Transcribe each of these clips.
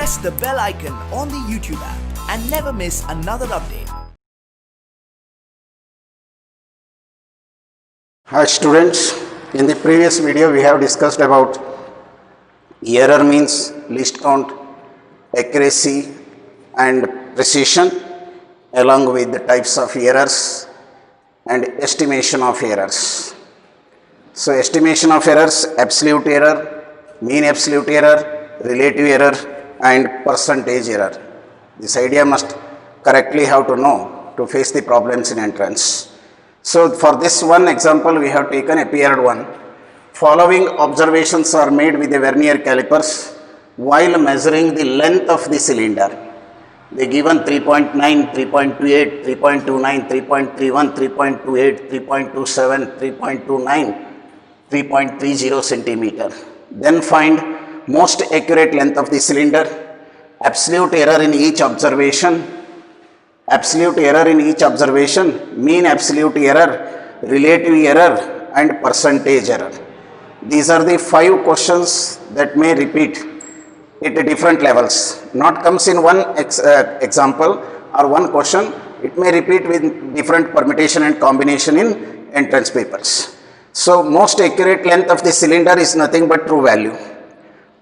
press the bell icon on the YouTube app and never miss another update. Hi students, in the previous video we have discussed about error means, least count, accuracy and precision along with the types of errors and estimation of errors. So estimation of errors, absolute error, mean absolute error, relative error and percentage error. This idea must correctly have to know to face the problems in entrance. So for this one example we have taken a paired one. Following observations are made with the vernier calipers while measuring the length of the cylinder. They given 3.9, 3.28, 3.29, 3.31, 3.28, 3.27, 3.29, 3.30 centimeter. Then find most accurate length of the cylinder, absolute error in each observation, mean absolute error, relative error and percentage error. These are the 5 questions that may repeat at different levels. Not comes in one example or one question, it may repeat with different permutation and combination in entrance papers. So most accurate length of the cylinder is nothing but true value.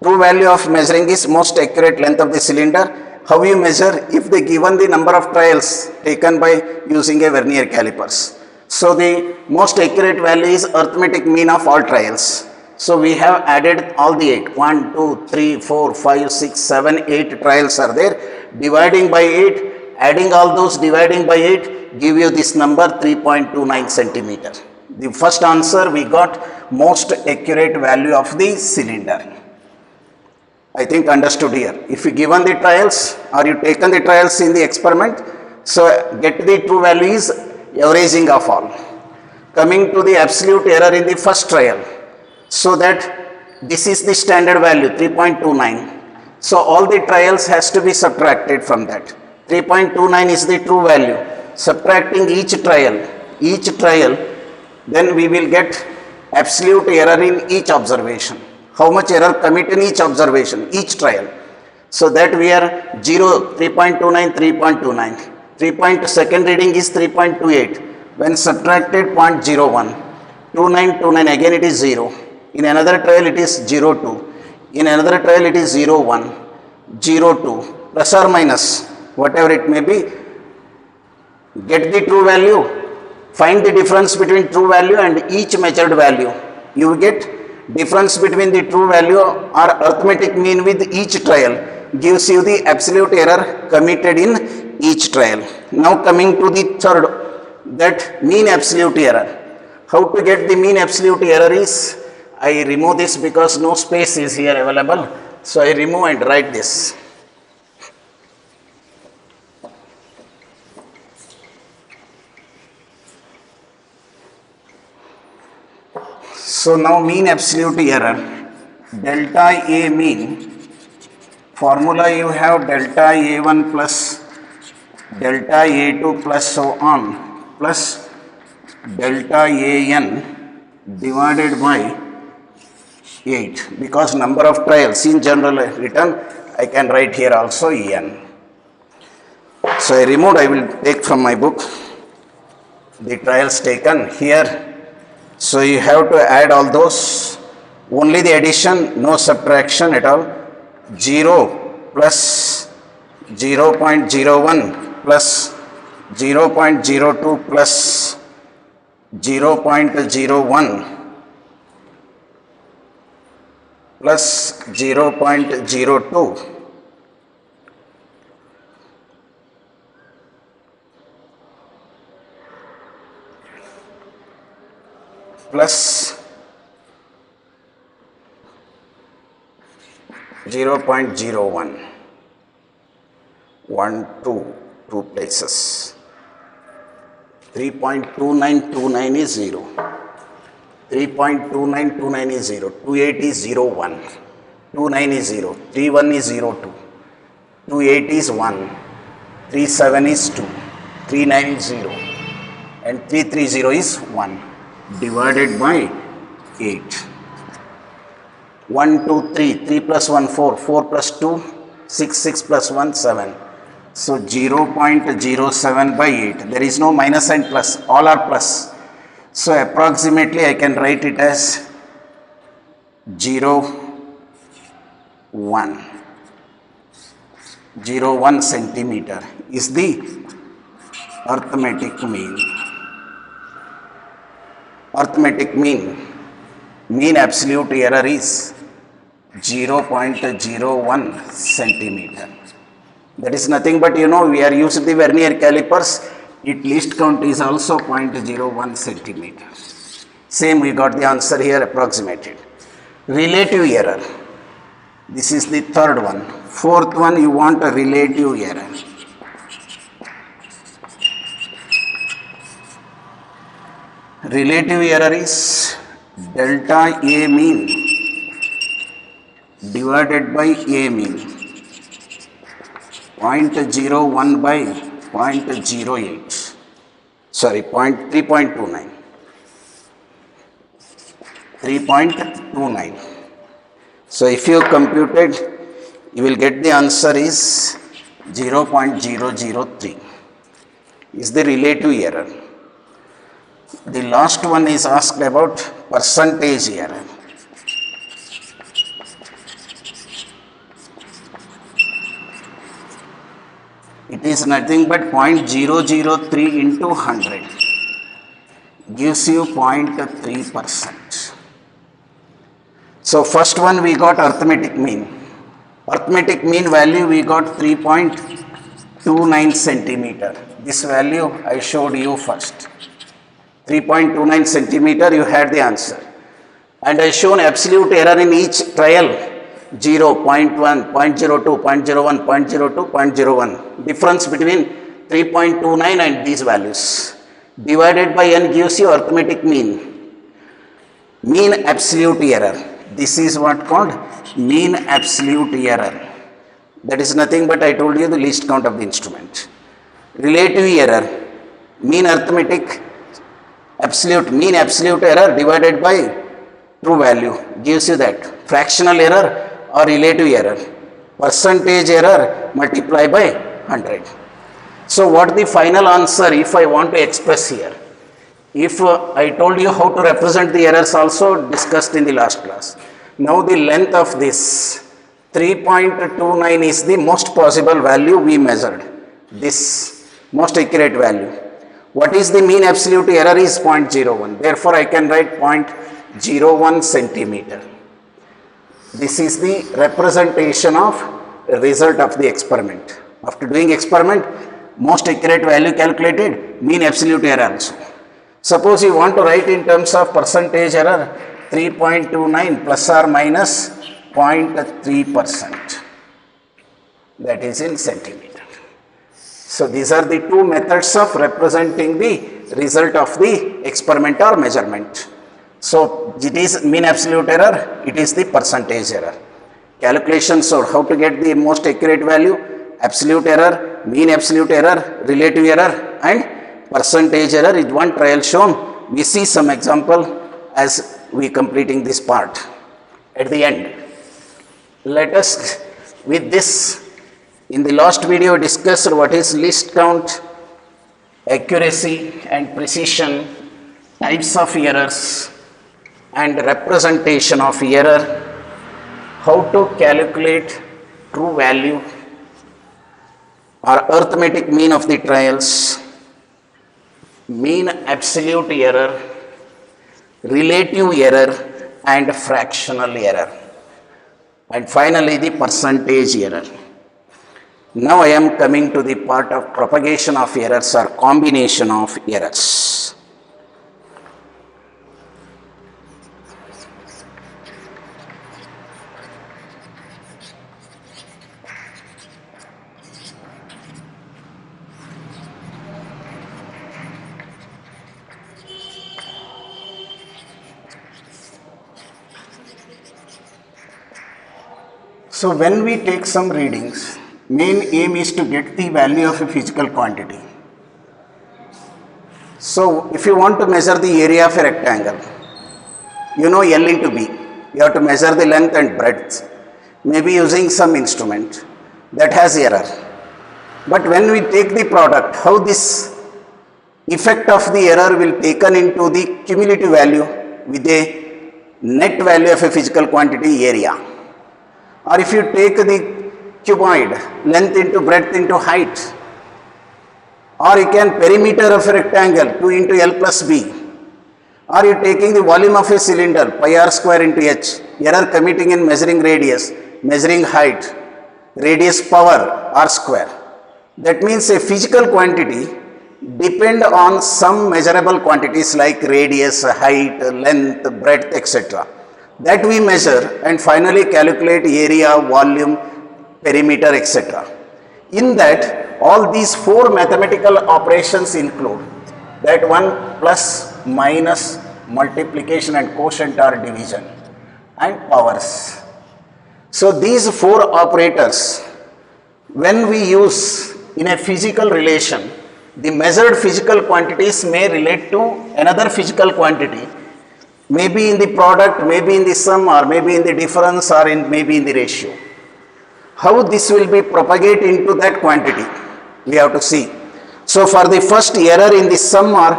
True value of measuring is most accurate length of the cylinder. How you measure? If they given the number of trials taken by using a vernier calipers. So the most accurate value is arithmetic mean of all trials. So we have added all the 8. 1, 2, 3, 4, 5, 6, 7, 8 trials are there. Dividing by 8, adding all those, dividing by 8, give you this number 3.29 centimeter. The first answer we got most accurate value of the cylinder. I think understood here. If you given the trials or you taken the trials in the experiment, so get the true value is averaging of all. Coming to the absolute error in the first trial, so that this is the standard value 3.29. So all the trials has to be subtracted from that. 3.29 is the true value. Subtracting each trial, then we will get absolute error in each observation. How much error commit in each observation, each trial. So that we are 0, 3.29, 3.29. Second reading is 3.28. When subtracted 0.01, 29, again it is 0. In another trial it is 0.2. In another trial it is 0.1, 0.2, plus or minus, whatever it may be. Get the true value. Find the difference between true value and each measured value. You will get difference between the true value or arithmetic mean with each trial gives you the absolute error committed in each trial. Now coming to the third, that mean absolute error. How to get the mean absolute error is, I remove this because no space is here available. So I remove and write this. So now mean absolute error, delta A mean, formula you have delta A1 plus delta A2 plus so on, plus delta AN divided by 8, because number of trials in general written, I can write here also En. So I removed, I will take from my book the trials taken here. So you have to add all those, only the addition, no subtraction at all. 0 plus 0.01 plus 0.02 plus 0.01 plus 0.02 plus 0.01, 1, 2 places. 3.2929 is 0. 3.2929 is 0. 28 is 0, 1. 29 is 0. 31 is 0, 2. 28 is 1. 37 is 2. 39 is 0. And 330 is 1. Divided by 8. 1, 2, 3. 3 plus 1, 4. 4 plus 2, 6 plus 1 7. So 0.07 by 8. There is no minus and plus, all are plus. So approximately I can write it as 0.1 centimeter is the arithmetic mean. Arithmetic mean absolute error is 0.01 centimeter. That is nothing but, we are using the vernier calipers. Its least count is also 0.01 centimeter. Same, we got the answer here approximated. Relative error. This is the third one. Fourth one, you want a relative error. Relative error is delta A mean divided by A mean. 0.01 by 0.08. Sorry, 3.29. 3.29. So if you compute it, you will get the answer is 0.003 is the relative error. The last one is asked about percentage error. It is nothing but 0.003 into 100 gives you 0.3%. So first one we got arithmetic mean. Arithmetic mean value we got 3.29 centimeter. This value I showed you first. 3.29 centimeter, you had the answer. And I shown absolute error in each trial 0, 0.1, 0.02, 0.01, 0.02, 0.01. Difference between 3.29 and these values. Divided by n gives you arithmetic mean. Mean absolute error. This is what called mean absolute error. That is nothing but I told you the least count of the instrument. Relative error. Mean arithmetic mean absolute error divided by true value gives you that. Fractional error or relative error. Percentage error multiply by 100. So what the final answer if I want to express here? If I told you how to represent the errors also discussed in the last class. Now the length of this 3.29 is the most possible value we measured. This most accurate value. What is the mean absolute error is 0.01. Therefore I can write 0.01 centimeter. This is the representation of result of the experiment. After doing experiment, most accurate value calculated, mean absolute error also. Suppose you want to write in terms of percentage error, 3.29 plus or minus 0.3%. That is in centimeter. So these are the two methods of representing the result of the experiment or measurement. So it is mean absolute error, it is the percentage error. Calculations or how to get the most accurate value, absolute error, mean absolute error, relative error and percentage error is one trial shown. We see some example as we completing this part at the end. Let us with this, in the last video discussed what is least count, accuracy and precision, types of errors and representation of error, how to calculate true value or arithmetic mean of the trials, mean absolute error, relative error and fractional error, and finally the percentage error. Now I am coming to the part of propagation of errors or combination of errors. So when we take some readings, main aim is to get the value of a physical quantity. So if you want to measure the area of a rectangle, you know L into B. You have to measure the length and breadth, maybe using some instrument. that has error. But when we take the product, how this effect of the error will taken into the cumulative value with a net value of a physical quantity area. Or if you take the cuboid, length into breadth into height, or you can perimeter of a rectangle 2 into L plus B, or you taking the volume of a cylinder pi r square into h, error committing in measuring radius, measuring height, radius power r square. That means a physical quantity depend on some measurable quantities like radius, height, length, breadth, etc. That we measure and finally calculate area, volume, perimeter, etc. In that, all these 4 mathematical operations include that one plus, minus, multiplication and quotient or division and powers. So these 4 operators, when we use in a physical relation, the measured physical quantities may relate to another physical quantity, maybe in the product, maybe in the sum, or maybe in the difference, or maybe in the ratio. How this will be propagated into that quantity, we have to see. So for the first error in the sum or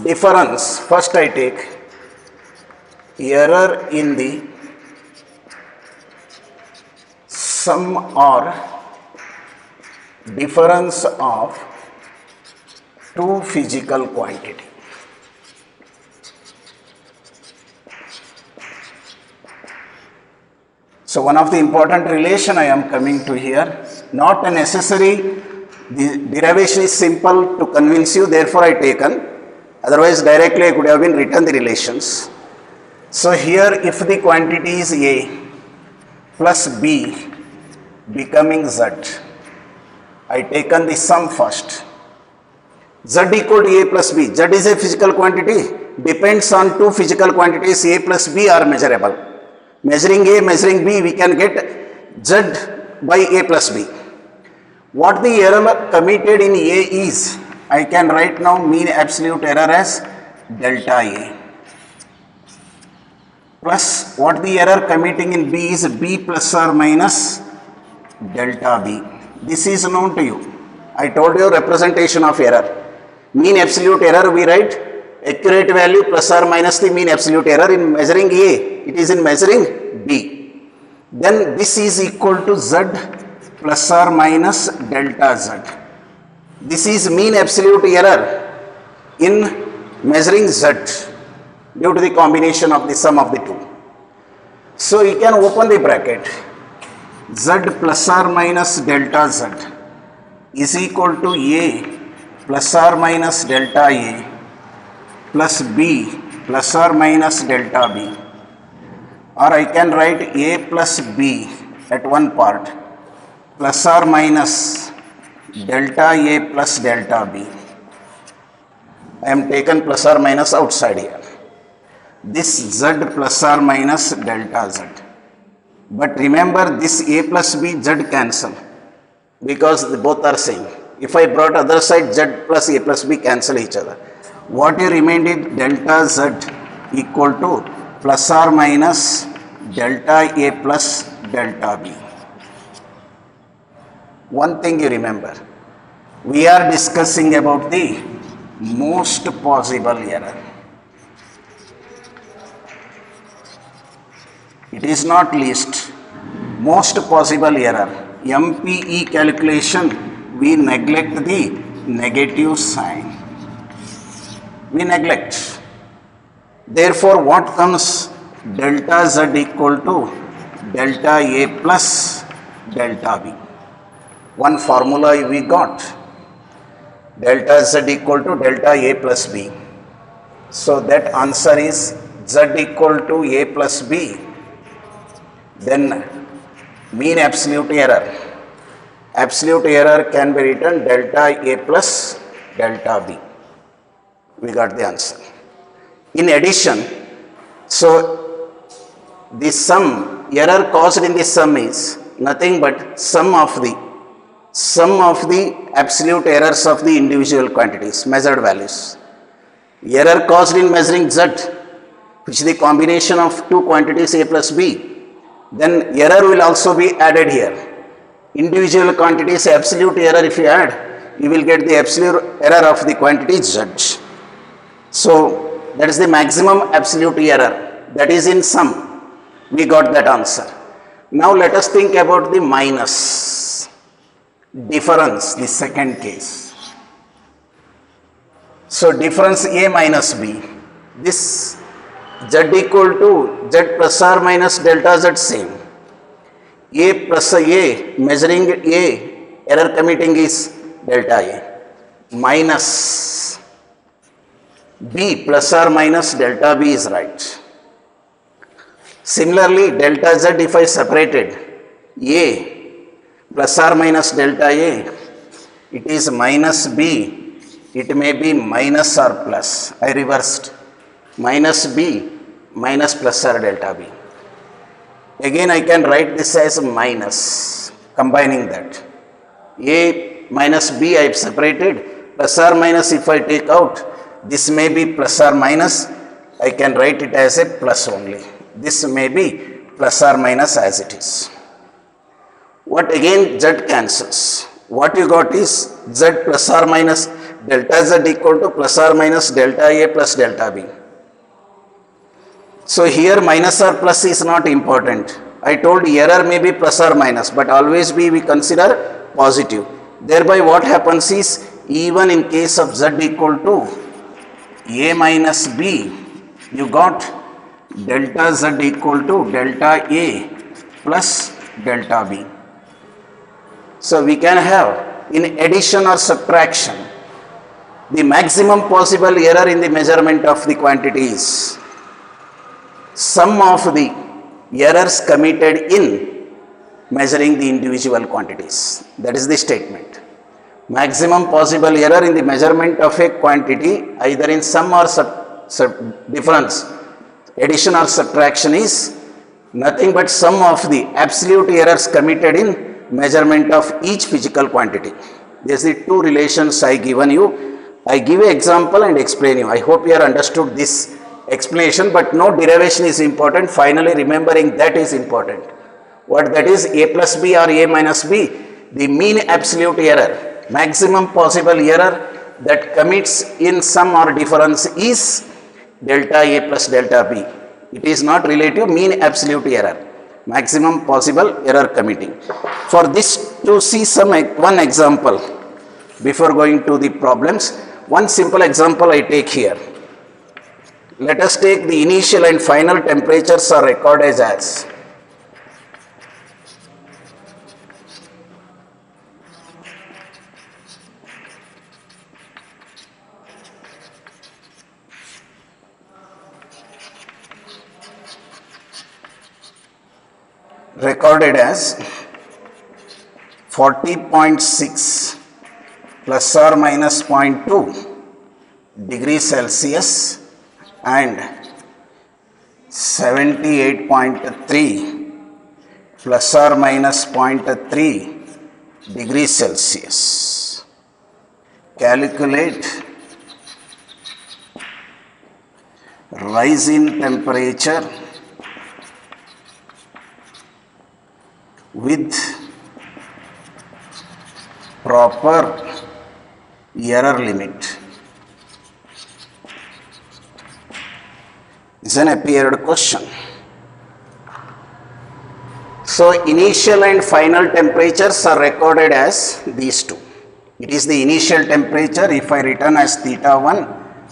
difference, first I take error in the sum or difference of 2 physical quantity. So one of the important relation I am coming to here, not a necessary, the derivation is simple to convince you, therefore I taken, otherwise directly I could have been written the relations. So here if the quantity is A plus B becoming Z, I taken the sum first. Z equal to A plus B. Z is a physical quantity, depends on 2 physical quantities A plus B are measurable. Measuring A, measuring B, we can get Z by A plus B. What the error committed in A is, I can write now mean absolute error as delta A. Plus what the error committing in B is B plus or minus delta B. This is known to you. I told you representation of error. Mean absolute error we write accurate value plus or minus the mean absolute error in measuring A. It is in measuring B. Then this is equal to Z plus or minus delta Z. This is mean absolute error in measuring Z due to the combination of the sum of the 2. So you can open the bracket. Z plus or minus delta Z is equal to A plus or minus delta A plus B plus or minus delta B, or I can write A plus B at one part plus or minus delta A plus delta B. I am taken plus or minus outside here. This Z plus or minus delta Z. But remember this A plus B Z cancel because both are same. If I brought other side Z plus A plus B cancel each other. What you remained is delta Z equal to plus or minus delta A plus delta B. One thing you remember, we are discussing about the most possible error. It is not least, most possible error. MPE calculation, we neglect the negative sign. We neglect. Therefore, what comes? Delta Z equal to delta A plus delta B. One formula we got. Delta Z equal to delta A plus B. So that answer is Z equal to A plus B. Then mean absolute error. Absolute error can be written delta A plus delta B. We got the answer. In addition, so the sum, error caused in the sum is nothing but sum of the absolute errors of the individual quantities, measured values. Error caused in measuring Z, which is the combination of 2 quantities A plus B, then error will also be added here. individual quantities absolute error if you add, you will get the absolute error of the quantity z. So that is the maximum absolute error, that is in sum. We got that answer. Now let us think about the minus difference, the second case. So difference A minus B, this z equal to z plus or minus delta z same. A plus A, measuring A, error committing is delta A, minus B plus or minus delta B is right. Similarly, delta Z if I separated, A plus or minus delta A, it is minus B, it may be minus or plus. I reversed, minus B minus plus or delta B. Again I can write this as minus, combining that. A minus B I have separated, plus or minus if I take out, this may be plus or minus, I can write it as a plus only. This may be plus or minus as it is. What again Z cancels. What you got is Z plus or minus delta Z equal to plus or minus delta A plus delta B. So here minus or plus is not important. I told error may be plus or minus, but always we consider positive. Thereby what happens is, even in case of Z equal to A minus B, you got delta Z equal to delta A plus delta B. So we can have, in addition or subtraction, the maximum possible error in the measurement of the quantities, sum of the errors committed in measuring the individual quantities. That is the statement. Maximum possible error in the measurement of a quantity, either in sum or difference, addition or subtraction, is nothing but sum of the absolute errors committed in measurement of each physical quantity. These are the two relations I given you. I give an example and explain you. I hope you have understood this explanation, but no derivation is important. Finally, remembering that is important. What that is, A plus B or A minus B, the mean absolute error, maximum possible error that commits in sum or difference is delta A plus delta B. It is not relative, mean absolute error, maximum possible error committing. For this to see one example before going to the problems, one simple example I take here. Let us take the initial and final temperatures are recorded as recorded as 40.6 plus or minus 0.2 degrees Celsius and 78.3 plus or minus 0.3 degrees Celsius. Calculate rise in temperature with proper error limit. Is an appeared question. So initial and final temperatures are recorded as these two. It is the initial temperature if I written as theta 1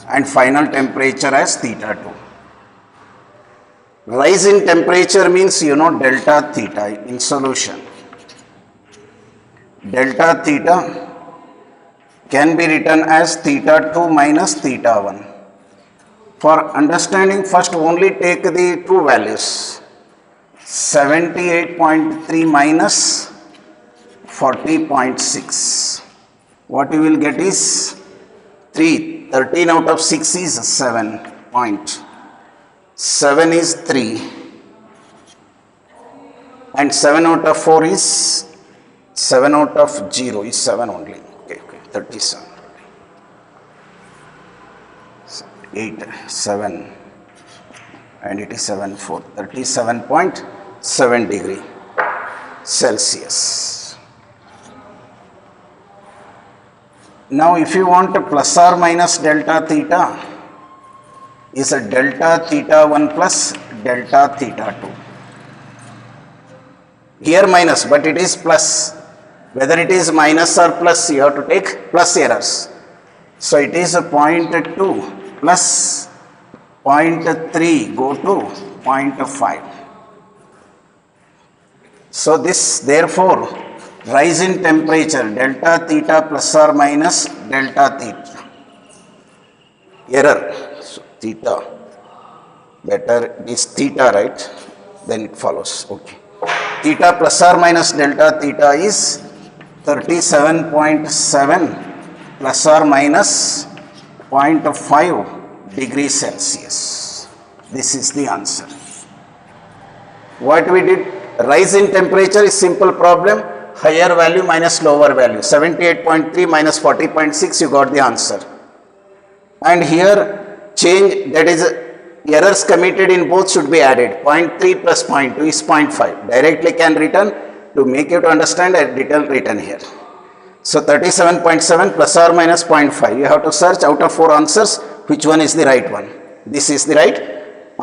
and final temperature as theta 2. Rise in temperature means delta theta in solution. Delta theta can be written as theta 2 minus theta 1. For understanding, first only take the true values. 78.3 minus 40.6. What you will get is 3. 13 out of 6 is 7. 7 is 3. And 7 out of 4 is 7 out of 0 is 7 only. Okay, 37. 8, 7, and it is 7, 4, 37.7 degree Celsius. Now if you want plus or minus delta theta, is a delta theta 1 plus delta theta 2. Here minus, but it is plus. Whether it is minus or plus, you have to take plus errors. So it is a 0.2 plus 0.3 go to 0.5. So this therefore rise in temperature delta theta plus or minus delta theta error. So theta, better is theta, right? Then it follows. Okay. Theta plus or minus delta theta is 37.7 plus or minus 0.5 degrees Celsius. This is the answer. What we did, rise in temperature is simple problem, higher value minus lower value, 78.3 minus 40.6, you got the answer. And here change, that is errors committed in both should be added, 0.3 plus 0.2 is 0.5, directly can return. To make you to understand, a detail written here. So 37.7 plus or minus 0.5, you have to search out of 4 answers which one is the right one. This is the right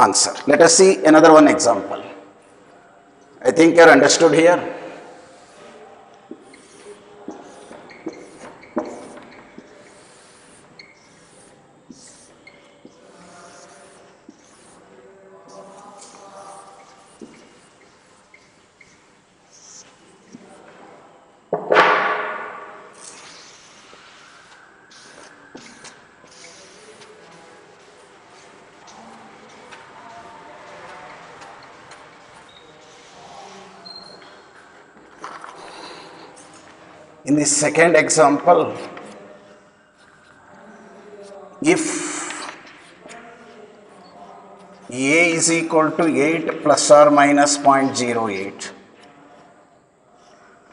answer. Let us see another one example. I think you are understood here. In the second example, if A is equal to 8 plus or minus 0.08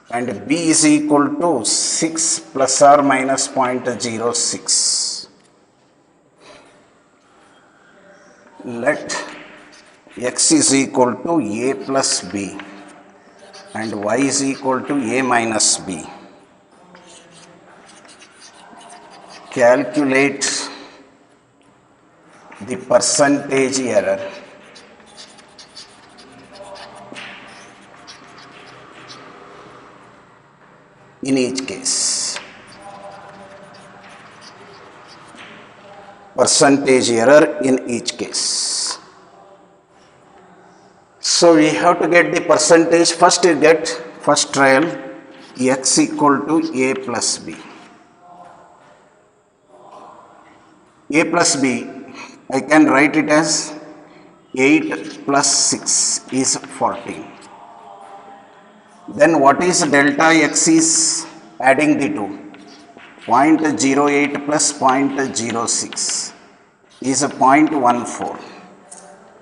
and B is equal to 6 plus or minus 0.06, let x is equal to A plus B and y is equal to A minus B. Calculate the percentage error in each case. Percentage error in each case. So we have to get the percentage. First you get, first trial, x equal to A plus B. A plus B, I can write it as 8 plus 6 is 14. Then what is delta x is adding the two. 0.08 plus 0.06 is a 0.14.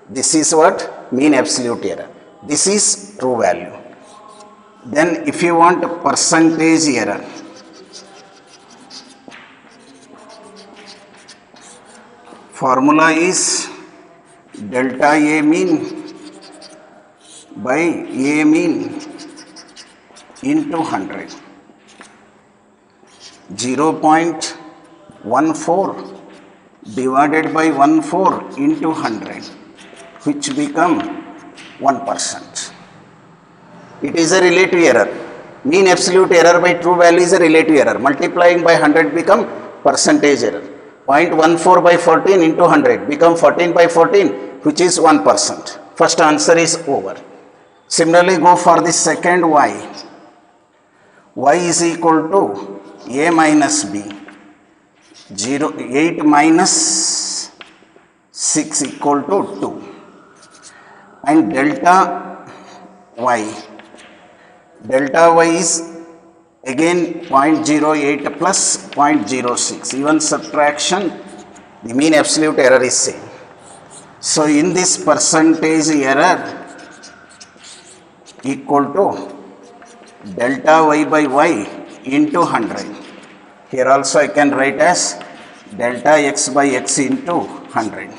This is what? Mean absolute error. This is true value. Then if you want percentage error, formula is delta A mean by A mean into 100. 0.14 divided by 14 into 100, which become 1%. It is a relative error. Mean absolute error by true value is a relative error. Multiplying by 100 become percentage error. 0.14 by 14 into 100 become 14 by 14, which is 1%. First answer is over. Similarly, go for the second y. Y is equal to A minus B. 8 minus 6 equal to 2. And delta y is again 0.08 plus 0.06. Even subtraction, the mean absolute error is same. So in this percentage error equal to delta y by y into 100. Here also I can write as delta x by x into 100.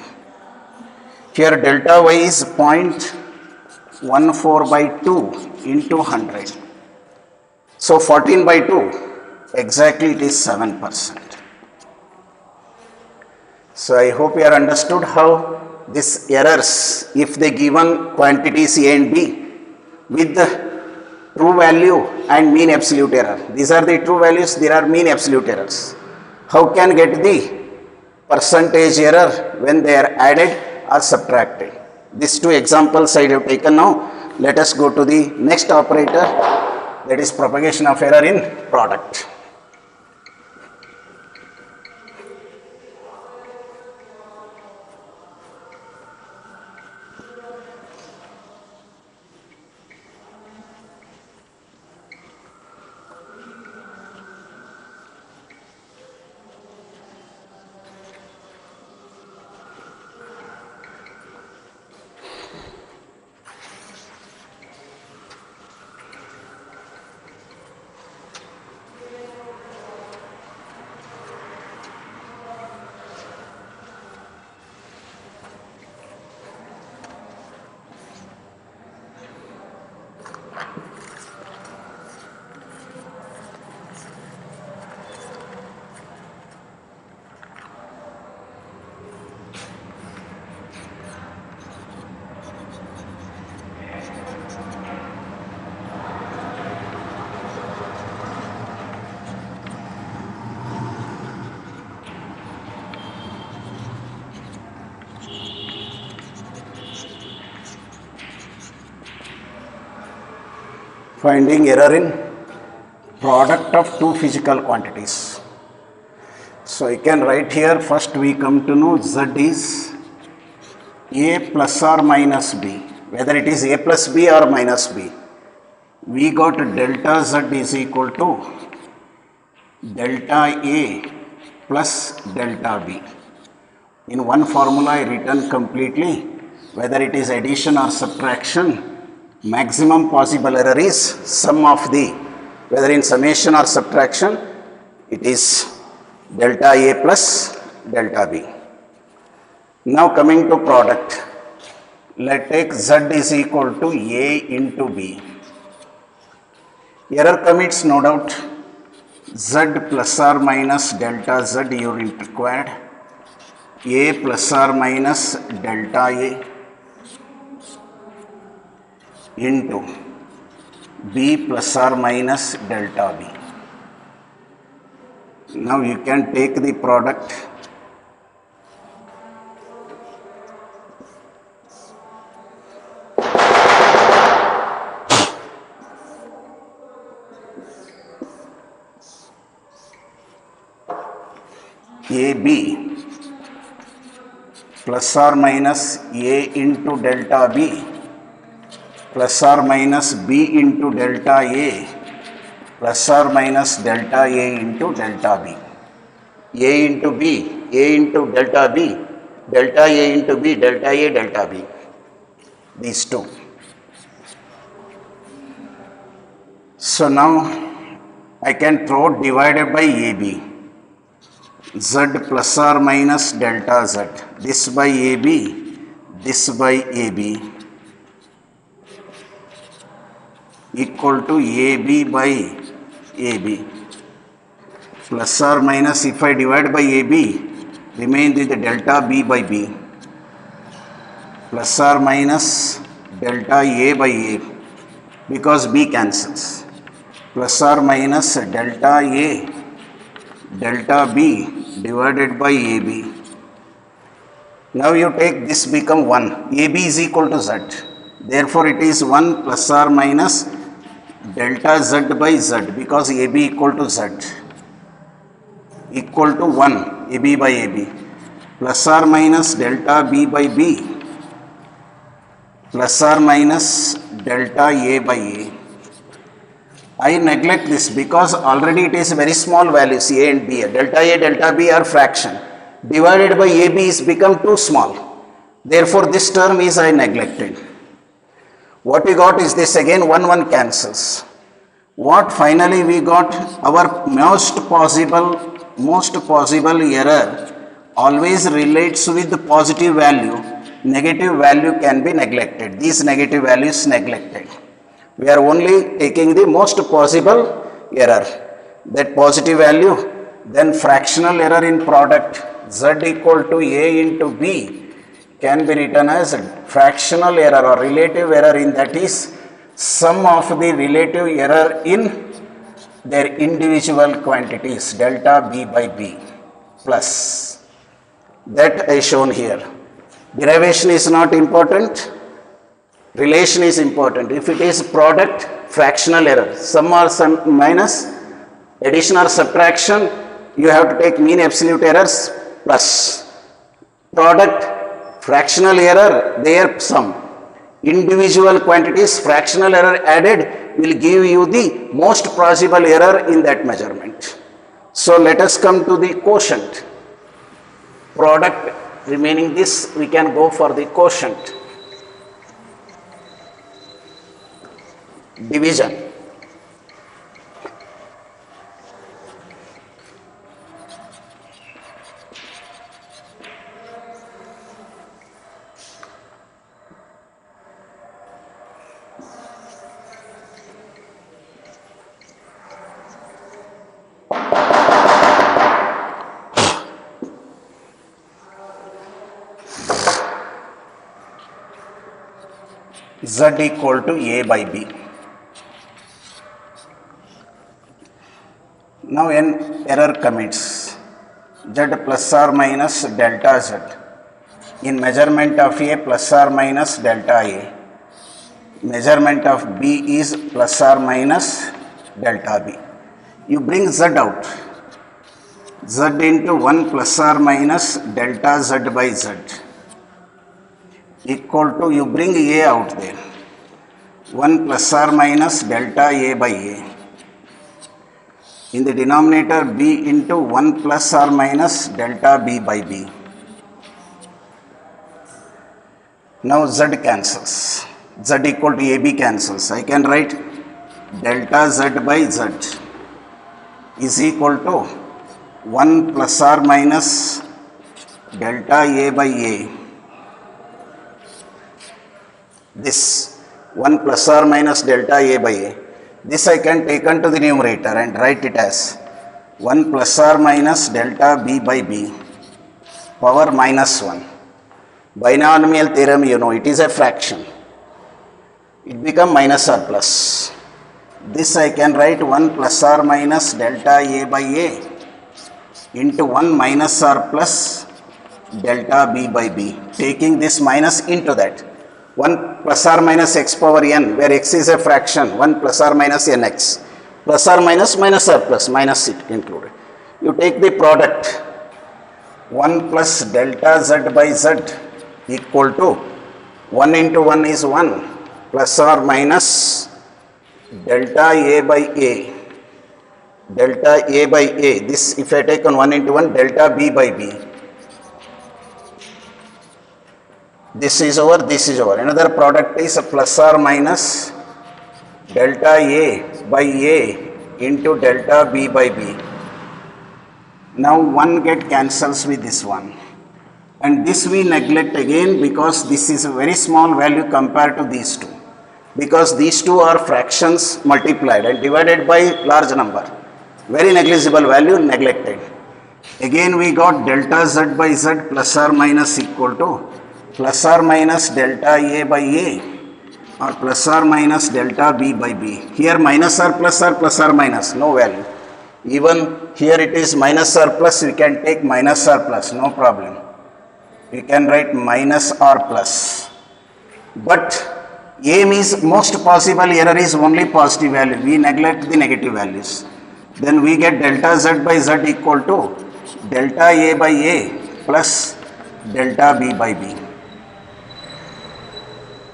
Here delta y is 0.14 by 2 into 100. So 14 by 2, Exactly it is 7%. So I hope you are understood how these errors, if they given quantities A and B with the true value and mean absolute error. These are the true values, there are mean absolute errors. How can get the percentage error when they are added or subtracted? These two examples I have taken now. Let us go to the next operator, that is propagation of error in product. Finding error in product of two physical quantities. So I can write here, first we come to know Z is A plus or minus B, whether it is A plus B or minus B. We got delta Z is equal to delta A plus delta B. In one formula I written completely, whether it is addition or subtraction, maximum possible error is sum of the, whether in summation or subtraction, it is delta A plus delta B. Now coming to product, let take Z is equal to A into B. Error commits no doubt, Z plus or minus delta Z you required, A plus or minus delta A into B plus or minus delta B. Now you can take the product AB plus or minus A into delta B plus or minus B into delta A plus or minus delta A into delta B. A into B, A into delta B, delta A into B, delta A, delta B. These two. So now I can throw divided by AB. Z plus or minus delta Z. This by AB, this by AB equal to AB by AB. Plus or minus, if I divide by AB, remain with the delta B by B. Plus or minus delta A by A, because B cancels. Plus or minus delta A, delta B divided by AB. Now you take this become 1. AB is equal to Z. Therefore it is 1 plus or minus delta Z by Z, because AB equal to Z. Equal to 1 AB by AB. Plus or minus delta B by B. Plus or minus delta A by A. I neglect this because already it is very small values A and B. Delta A, delta B are fraction. Divided by AB is become too small. Therefore this term is I neglected. What we got is this again 1 cancels. What finally we got? Our most possible error always relates with the positive value. Negative value can be neglected. These negative values neglected. We are only taking the most possible error. that positive value, then fractional error in product z equal to a into b can be written as fractional error or relative error in that is sum of the relative error in their individual quantities delta b by b plus that is shown here. Derivation is not important, relation is important. If it is product, fractional error, sum or sum minus, addition or subtraction, you have to take mean absolute errors plus product, fractional error, their sum. Individual quantities, fractional error added will give you the most possible error in that measurement. So let us come to the quotient. Product remaining this, we can go for the quotient. Division. Z equal to A by B. Now an error commits Z plus or minus delta Z in measurement of A plus or minus delta A. Measurement of B is plus or minus delta B. You bring Z out. Z into 1 plus or minus delta Z by Z equal to, you bring A out there, 1 plus or minus delta A by A. In the denominator B into 1 plus or minus delta B by B. Now Z cancels. Z equal to AB cancels. I can write delta Z by Z is equal to 1 plus or minus delta A by A. This 1 plus or minus delta A by A. This I can take into the numerator and write it as 1 plus or minus delta B by B power minus 1. Binomial theorem, you know, it is a fraction. It becomes minus or plus. This I can write 1 plus or minus delta A by A into 1 minus or plus delta B by B, taking this minus into that. 1 plus or minus x power n, where x is a fraction, 1 plus or minus nx, plus or minus, minus or plus, minus it included. You take the product, 1 plus delta z by z equal to 1 into 1 is 1 plus or minus delta A by A. Delta A by A, this if I take on 1 into 1, delta B by B. This is over, this is over. Another product is a plus or minus delta A by A into delta B by B. Now one get cancels with this one. And this we neglect again because this is a very small value compared to these two. Because these two are fractions multiplied and divided by large number. Very negligible value neglected. Again we got delta Z by Z plus or minus equal to plus or minus delta A by A or plus or minus delta B by B. Here minus or plus or minus, no value. Even here it is minus or plus, we can take minus or plus, no problem. We can write minus or plus. But aim is most possible error is only positive value. We neglect the negative values. Then we get delta Z by Z equal to delta A by A plus delta B by B.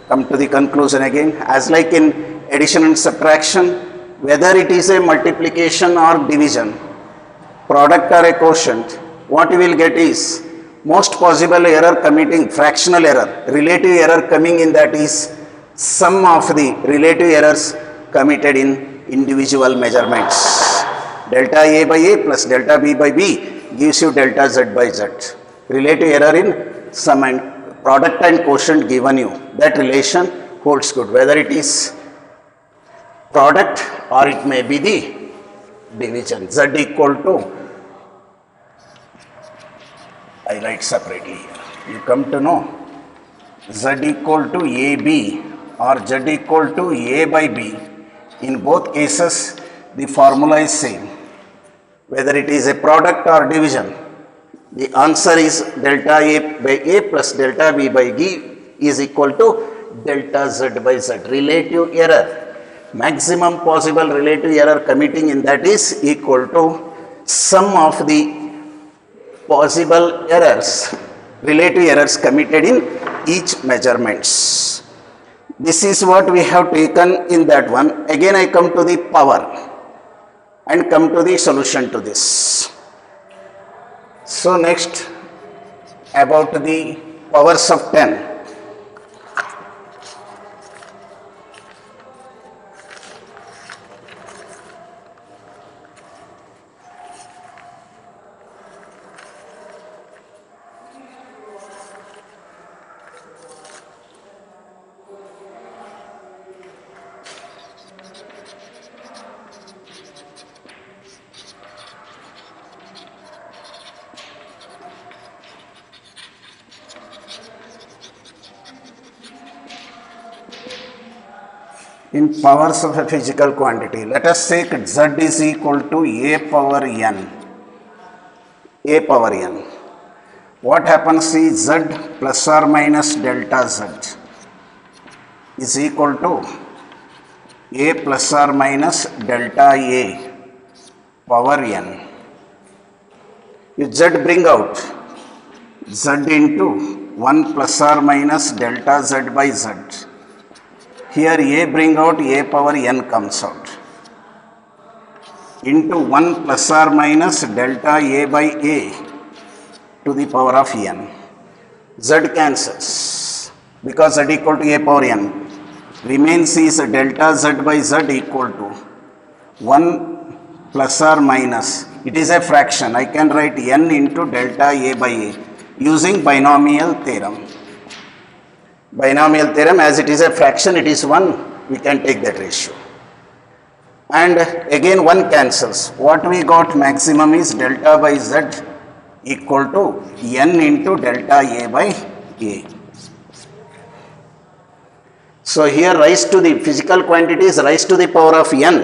Come to the conclusion again, as like in addition and subtraction, whether it is a multiplication or division, product or a quotient, what you will get is most possible error committing, fractional error, relative error coming in that is sum of the relative errors committed in individual measurements. Delta A by A plus delta B by B gives you delta Z by Z. Relative error in sum and product and quotient given you, that relation holds good, whether it is product or it may be the division. Z equal to, I write separately here. You come to know Z equal to AB or Z equal to A by B. In both cases, the formula is same. Whether it is a product or division, the answer is delta A by A plus delta B by B is equal to delta Z by Z. Relative error. Maximum possible relative error committing in that is equal to sum of the possible errors, relative errors committed in each measurements. This is what we have taken in that one. Again I come to the power and come to the solution to this. So next about the powers of 10. In powers of a physical quantity, let us take Z is equal to A power n. A power n. What happens is Z plus or minus delta Z is equal to A plus or minus delta A power n. If Z bring out Z into 1 plus or minus delta Z by Z. Here A bring out A power n comes out into 1 plus or minus delta A by A to the power of n. Z cancels because Z equal to A power n. Remains is delta Z by Z equal to 1 plus or minus. It is a fraction. I can write n into delta A by A using binomial theorem. Binomial theorem, as it is a fraction, it is 1, we can take that ratio. And again 1 cancels. What we got maximum is delta by Z equal to n into delta A by A. So here rise to the physical quantities rise to the power of n.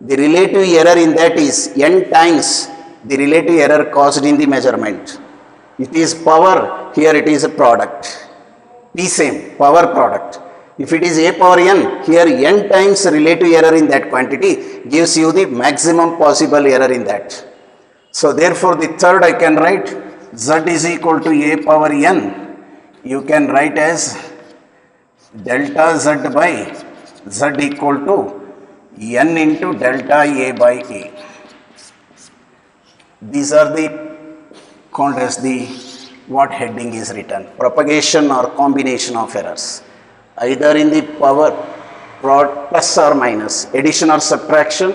The relative error in that is n times the relative error caused in the measurement. It is power, here it is a product. P same, power product. If it is A power n, here n times relative error in that quantity gives you the maximum possible error in that. So therefore the third I can write Z is equal to A power n. You can write as delta Z by Z equal to n into delta A by A. These are the called as the what heading is written, propagation or combination of errors, either in the power plus or minus, addition or subtraction.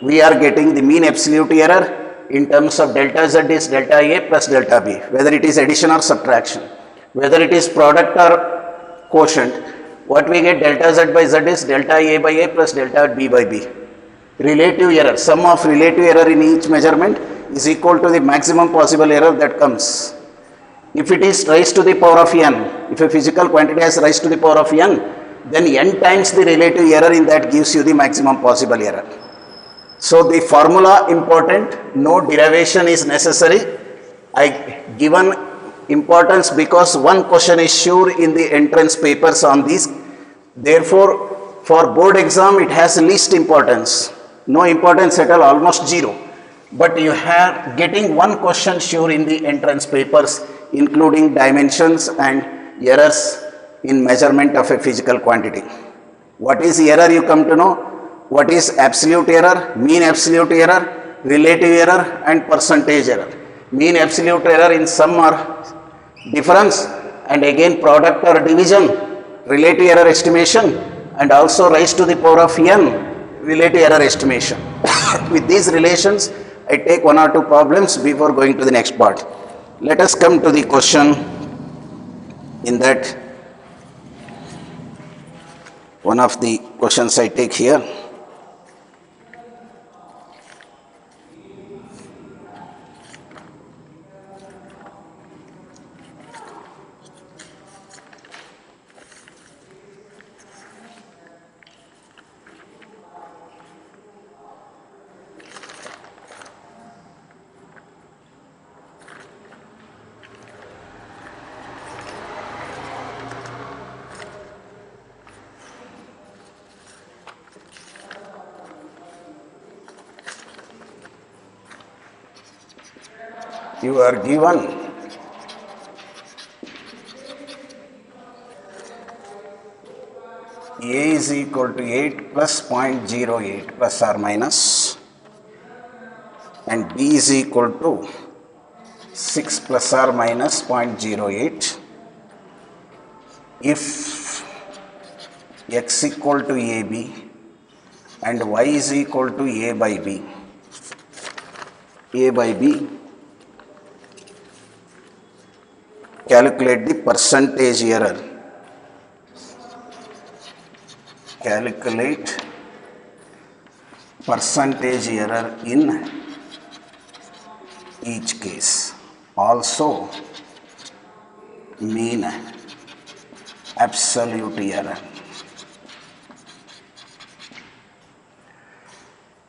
We are getting the mean absolute error in terms of delta Z is delta A plus delta B, whether it is addition or subtraction, whether it is product or quotient. What we get delta Z by Z is delta A by A plus delta B by B. Relative error, sum of relative error in each measurement is equal to the maximum possible error that comes. If it is raised to the power of n, if a physical quantity has raised to the power of n, then n times the relative error in that gives you the maximum possible error. So the formula important, no derivation is necessary. I given importance because one question is sure in the entrance papers on this. Therefore, for board exam it has least importance, no importance at all, almost zero. But you have getting one question sure in the entrance papers, including dimensions and errors in measurement of a physical quantity. What is error you come to know? What is absolute error, mean absolute error, relative error and percentage error. Mean absolute error in sum or difference, and again product or division, relative error estimation, and also raised to the power of n, relative error estimation. With these relations, I take one or two problems before going to the next part. Let us come to the question in that one of the questions I take here. you are given A is equal to 8 plus 0.08 plus or minus, and B is equal to 6 plus or minus 0.08. If x equal to AB and y is equal to A by B, calculate the percentage error. Calculate percentage error in each case. Also mean absolute error.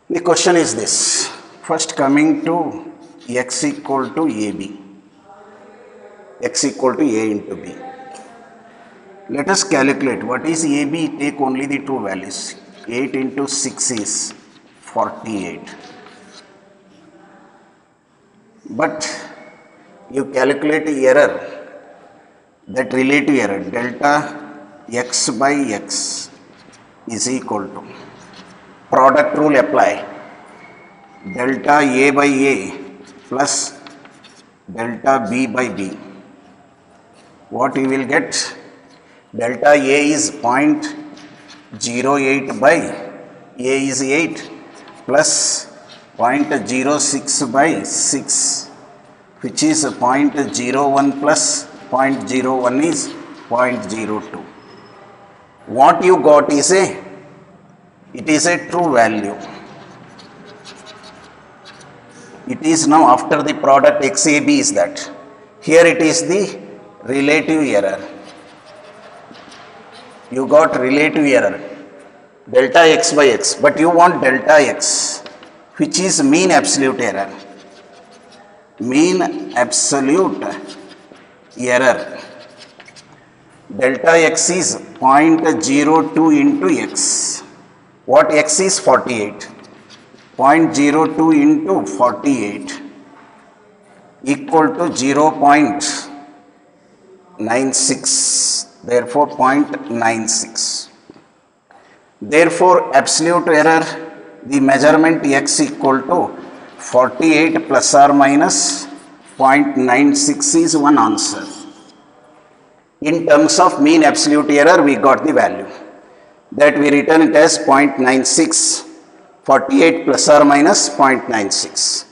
The question is this. First, coming to x equal to AB, x equal to A into B. Let us calculate what is AB. Take only the two values. 8 into 6 is 48. But you calculate the error, that relative error, delta x by x is equal to, product rule apply, delta A by A plus delta B by B. What you will get? Delta A is 0.08 by A is 8 plus 0.06 by 6, which is 0.01 plus 0.01 is 0.02. What you got is it is a true value. It is now after the product XAB is that. Here it is the relative error. You got relative error, delta x by x, but you want delta x, which is mean absolute error. Mean absolute error. Delta x is 0.02 into x. What x is? 48. 0.02 into 48 equal to 0.96. Therefore, 0.96. Therefore, absolute error, the measurement x equal to 48 plus or minus 0.96 is one answer. In terms of mean absolute error, we got the value. That we return it as 0.96, 48 plus or minus 0.96.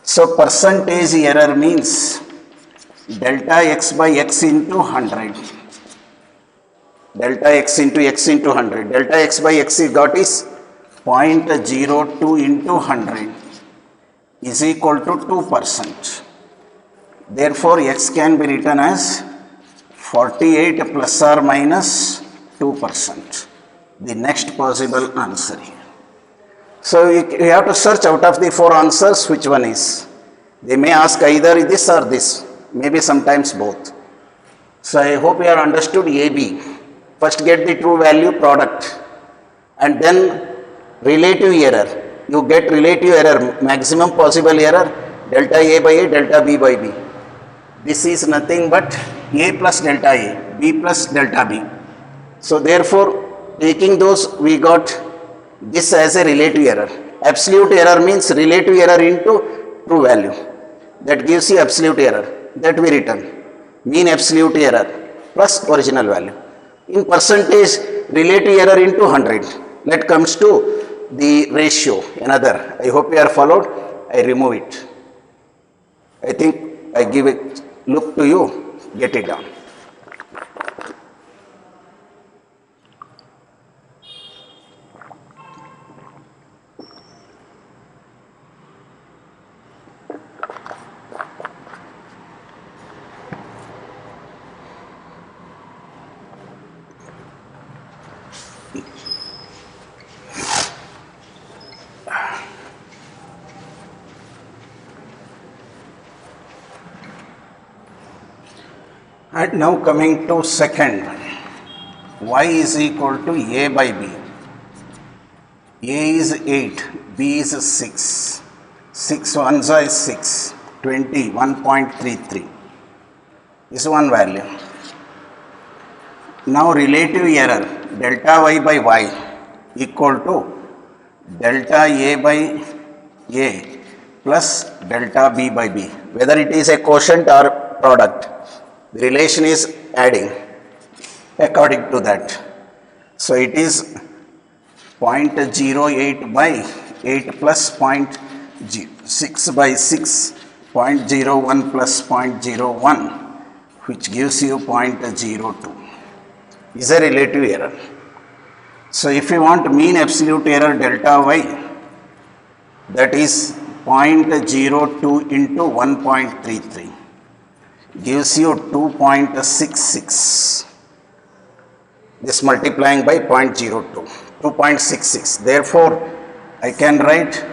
So, percentage error means delta x by x into 100. Delta x into 100. Delta x by x we got is 0.02 into 100 is equal to 2%. Therefore, x can be written as 48 plus or minus 2%. The next possible answer here. So, you have to search out of the four answers which one is. They may ask either this or this, maybe sometimes both. So, I hope you have understood AB. First get the true value product and then relative error. You get relative error, maximum possible error, delta A by A, delta B by B. This is nothing but A plus delta A, B plus delta B. So, therefore, taking those we got this as a relative error. Absolute error means relative error into true value. That gives you absolute error. That we return. Mean absolute error plus original value. In percentage, relative error into 100. That comes to the ratio. Another. I hope you are followed. I remove it. I think I give a look to you. Get it down. And now coming to second, y is equal to a by b. A is 8, b is 6. 6 ones is 6. 21.33 is one value. Now relative error delta y by y equal to delta a by a plus delta b by b. Whether it is a quotient or product, the relation is adding according to that. So it is 0.08 by 8 plus 0.6 by 6, 0.01 plus 0.01, which gives you 0.02. Is a relative error. So if you want mean absolute error delta y, that is 0.02 into 1.33 gives you 2.66. This multiplying by 0.02, 2.66. Therefore, I can write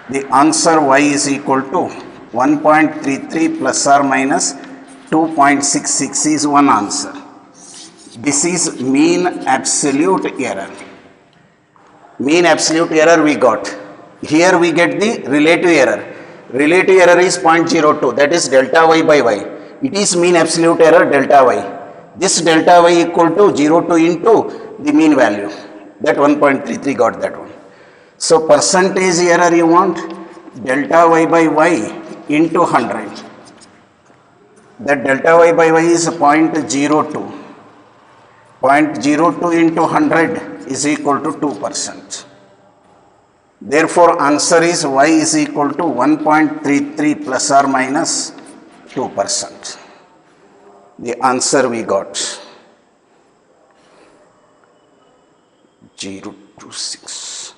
the answer y is equal to 1.33 plus or minus 2.66 is one answer. This is mean absolute error. Mean absolute error we got. Here we get the relative error. Relative error is 0.02, that is delta y by y. It is mean absolute error delta y. This delta y equal to 0.2 into the mean value. That 1.33 got that one. So percentage error you want delta y by y into 100. That delta y by y is 0.02. 0.02 into 100 is equal to 2%. Therefore, answer is y is equal to 1.33 plus or minus 2%. The answer we got 0.26.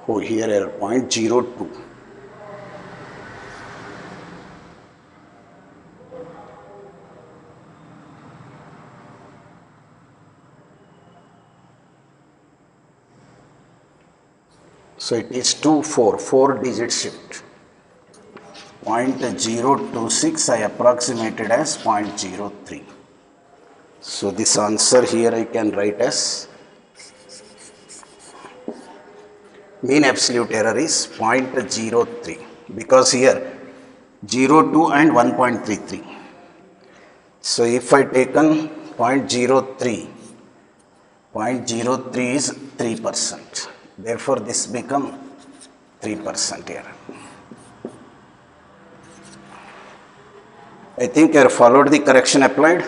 Oh, here error 0.02. So it is 4 digit shift. 0.026 I approximated as 0.03. So this answer here I can write as mean absolute error is 0.03 because here 0.2 and 1.33. So if I taken 0.03, 0.03 is 3%. Therefore, this become 3% error. I think you have followed the correction applied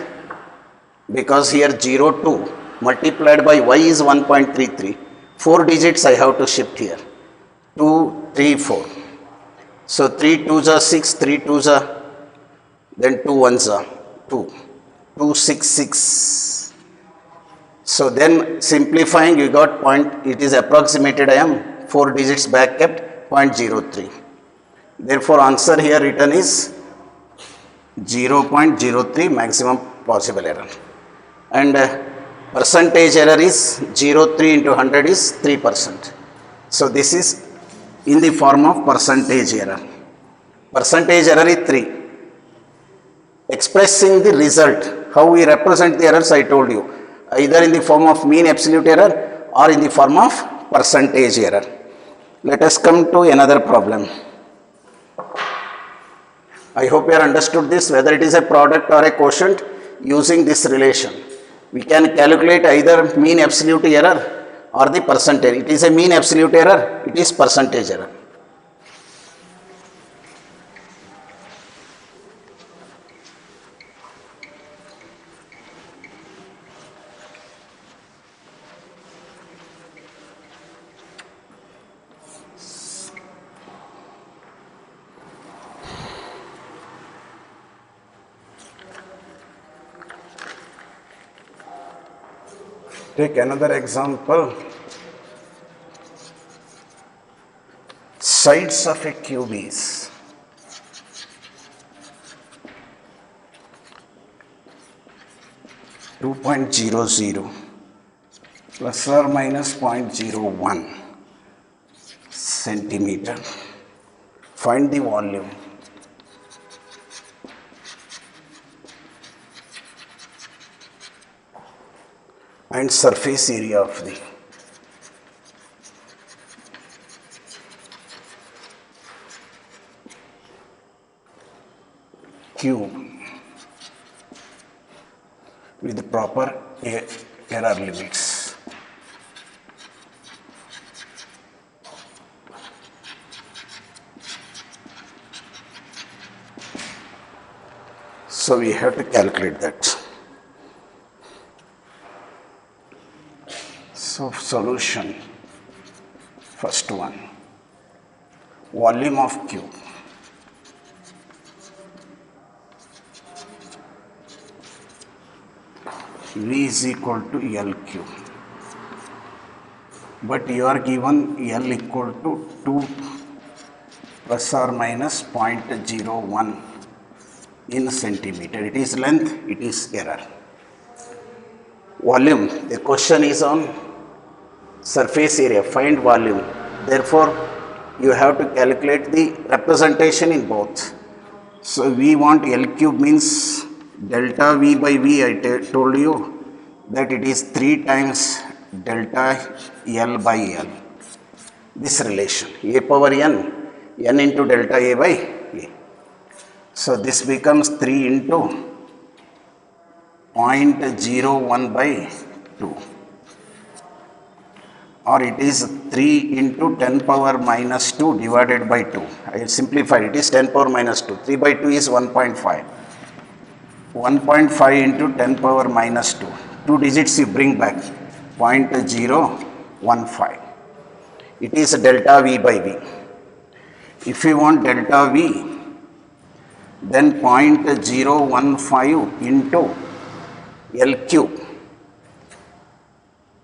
because here 0.2 multiplied by y is 1.33. 4 digits I have to shift here. 2, 3, 4. So 3 2s are 6, 3 2s are, then 2 1s are 2. 2, 6, 6. So then simplifying you got it is approximated I am 4 digits back kept 0.03. Therefore answer here written is 0.03 maximum possible error. And percentage error is 0.3 into 100 is 3%. So this is in the form of percentage error. Percentage error is 3. Expressing the result, how we represent the errors I told you. Either in the form of mean absolute error or in the form of percentage error. Let us come to another problem. I hope you have understood this, whether it is a product or a quotient, using this relation. We can calculate either mean absolute error or the percentage. It is a mean absolute error, it is percentage error. Take another example. Sides of a cube is 2.00 plus or minus 0.01 centimeter. Find the volume. and surface area of the cube with the proper error limits. So we have to calculate that. So solution, first one, volume of cube. V is equal to L cube. But you are given L equal to 2 plus or minus 0.01 in centimeter. It is length, it is error. Volume, the question is on surface area, find volume. Therefore, you have to calculate the representation in both. So, we want L cube means delta V by V, I told you that it is 3 times delta L by L. This relation, A power N into delta A by A. So, this becomes 3 into 0.01 by 2, or it is 3 into 10 power minus 2 divided by 2. I simplified, it is 10 power minus 2. 3 by 2 is 1.5. 1.5 into 10 power minus 2. 2 digits you bring back, 0.015. It is delta V by V. If you want delta V, then 0.015 into L cube.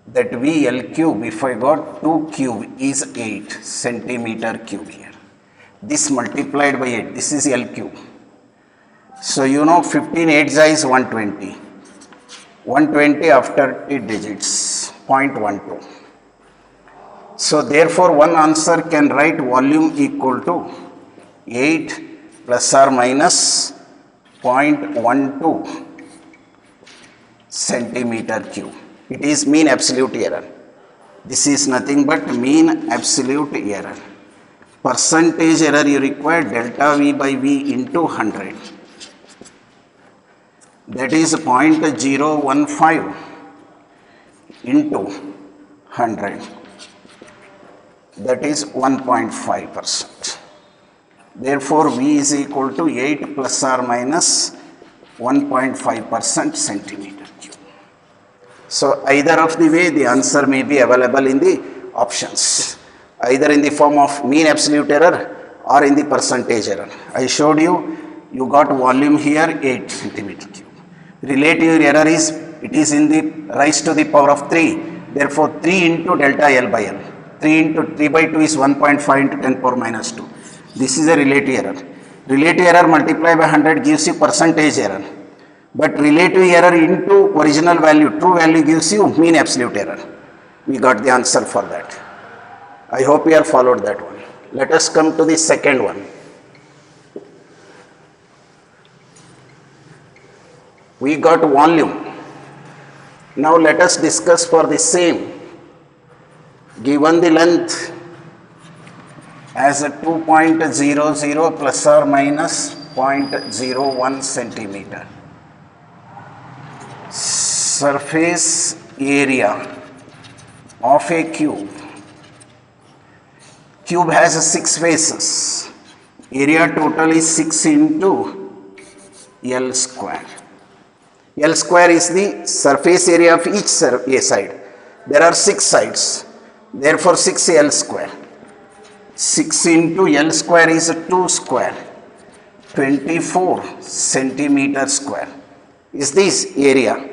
That V L cube, if I got 2 cube, is 8 centimeter cube here. This multiplied by 8, this is L cube. So you know 15 8s is 120. 120 after 8 digits, 0.12. So therefore one answer can write volume equal to 8 plus or minus 0.12 centimeter cube. It is mean absolute error. This is nothing but mean absolute error. Percentage error you require delta V by V into 100. That is 0.015 into 100. That is 1.5%. Therefore, V is equal to 8 plus or minus 1.5% centimeter cube. So, either of the way the answer may be available in the options, either in the form of mean absolute error or in the percentage error. I showed you, you got volume here 8 centimeter cube. Relative error is, it is in the rise to the power of 3. Therefore, 3 into delta L by L. 3 into 3 by 2 is 1.5 into 10 power minus 2. This is a relative error. Relative error multiplied by 100 gives you percentage error. But relative error into original value, true value, gives you mean absolute error. We got the answer for that. I hope you have followed that one. Let us come to the second one. We got volume. Now let us discuss for the same. Given the length as a 2.00 plus or minus 0.01 centimeter. Surface area of a cube. Cube has 6 faces. Area total is 6 into L square. L square is the surface area of each side. There are 6 sides. Therefore, 6 L square. 6 into L square is 2 square. 24 centimeter square is this area.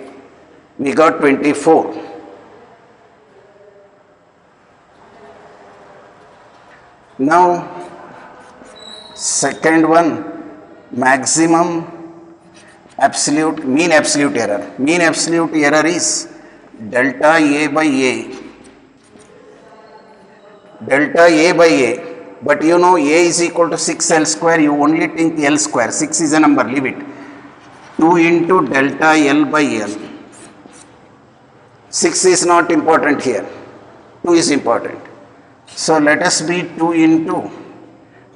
We got 24. Now, second one, maximum absolute, mean absolute error. Mean absolute error is delta A by A. Delta A by A. But you know A is equal to 6L square, you only think L square. 6 is a number, leave it. 2 into delta L by L. 6 is not important here. 2 is important. So let us be 2 into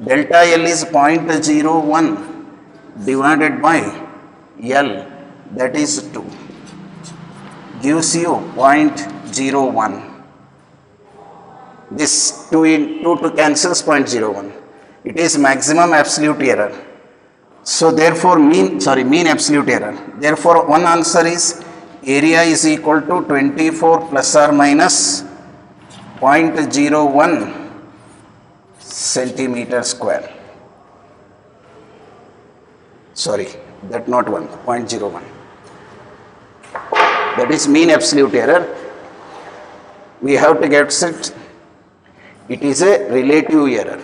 delta L is 0.01 divided by L, that is 2. Gives you 0.01. This 2 to cancels 0.01. It is maximum absolute error. So therefore mean absolute error. Therefore one answer is area is equal to 24 plus or minus 0.01 centimeter square. Sorry, that not 1, 0.01. That is mean absolute error. We have to get it. It is a relative error.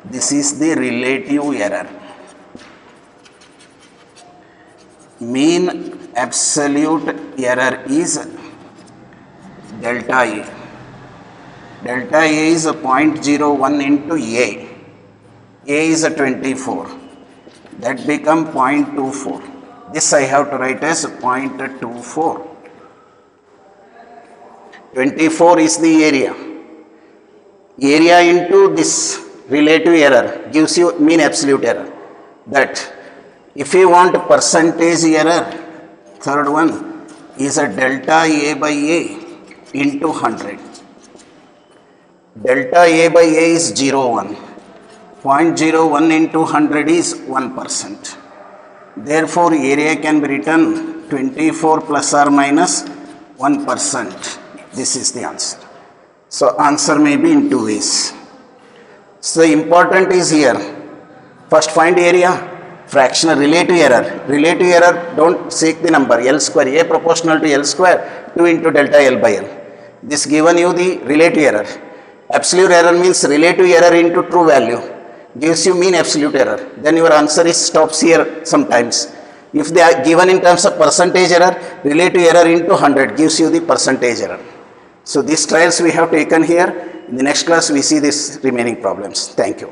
This is the relative error. Mean absolute error is delta A. Delta A is 0.01 into A. A is 24. That become 0.24. This I have to write as 0.24. 24 is the area. Area into this relative error gives you mean absolute error. That if you want percentage error, third one is a delta A by A into 100. Delta A by A is 0.1. 0.01 into 100 is 1%. Therefore, area can be written 24 plus or minus 1%. This is the answer. So, answer may be in 2 ways. So, important is here. First, find area, fractional relative error. Relative error, don't seek the number L square, A proportional to L square, 2 into delta L by L. This given you the relative error. Absolute error means relative error into true value. Gives you mean absolute error. Then your answer is stops here sometimes. If they are given in terms of percentage error, relative error into 100 gives you the percentage error. So these trials we have taken here. In the next class we see these remaining problems. Thank you.